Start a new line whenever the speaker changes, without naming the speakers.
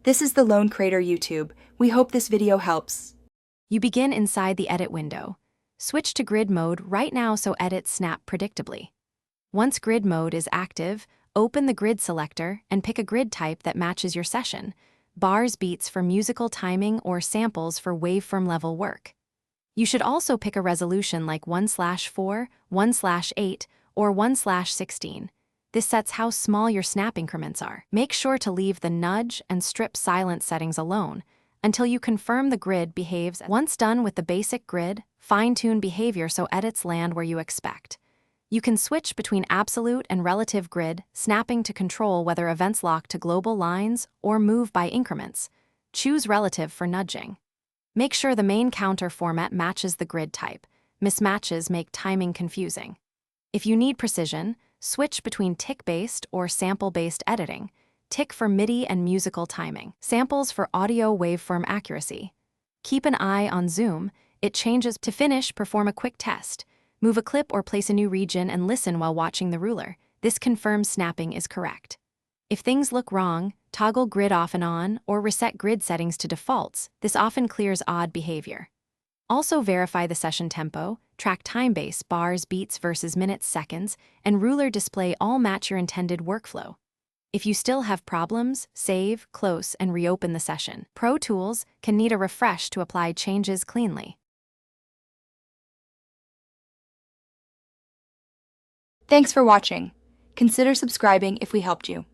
This is the Lone Creator YouTube. We hope this video helps.
You begin inside the edit window. Switch to grid mode right now so edits snap predictably. Once grid mode is active, open the grid selector and pick a grid type that matches your session. Bars beats for musical timing or samples for waveform level work. You should also pick a resolution like 1/4, 1/8, or 1/16. This sets how small your snap increments are. Make sure to leave the nudge and strip silence settings alone until you confirm the grid behaves. Once done with the basic grid, fine-tune behavior so edits land where you expect. You can switch between absolute and relative grid, snapping to control whether events lock to global lines or move by increments. Choose relative for nudging. Make sure the main counter format matches the grid type. Mismatches make timing confusing. If you need precision, switch between tick-based or sample-based editing. Tick for MIDI and musical timing. Samples for audio waveform accuracy. Keep an eye on zoom. It changes. To finish, perform a quick test. Move a clip or place a new region and listen while watching the ruler. This confirms snapping is correct. If things look wrong, toggle grid off and on or reset grid settings to defaults. This often clears odd behavior. Also verify the session tempo, track time-base bars, beats versus minutes, seconds, and ruler display all match your intended workflow. If you still have problems, save, close, and reopen the session. Pro Tools can need a refresh to apply changes cleanly.
Thanks for watching. Consider subscribing if we helped you.